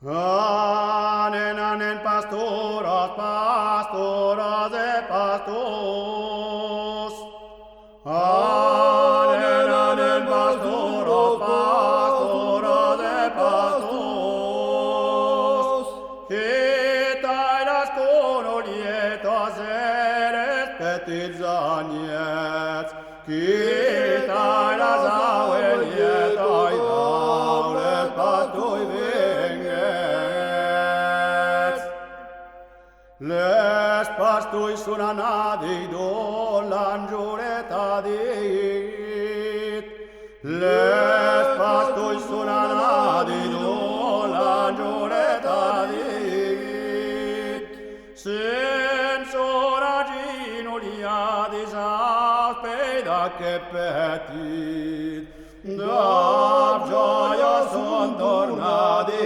Anen, anen, pastoras, pastoras de pastos. Anen, anen, pastoras, pastoras de pastos. Hitaidas konolietas eres petits agnets. Hitaidas auelietai aules pastoi venges. Les pastoi sunanadi dolangiuretadit. Les pastoi sunanadi dolangiuretadit. Sensora ginuliadis aspeda che petit. Dab gioia son tornadi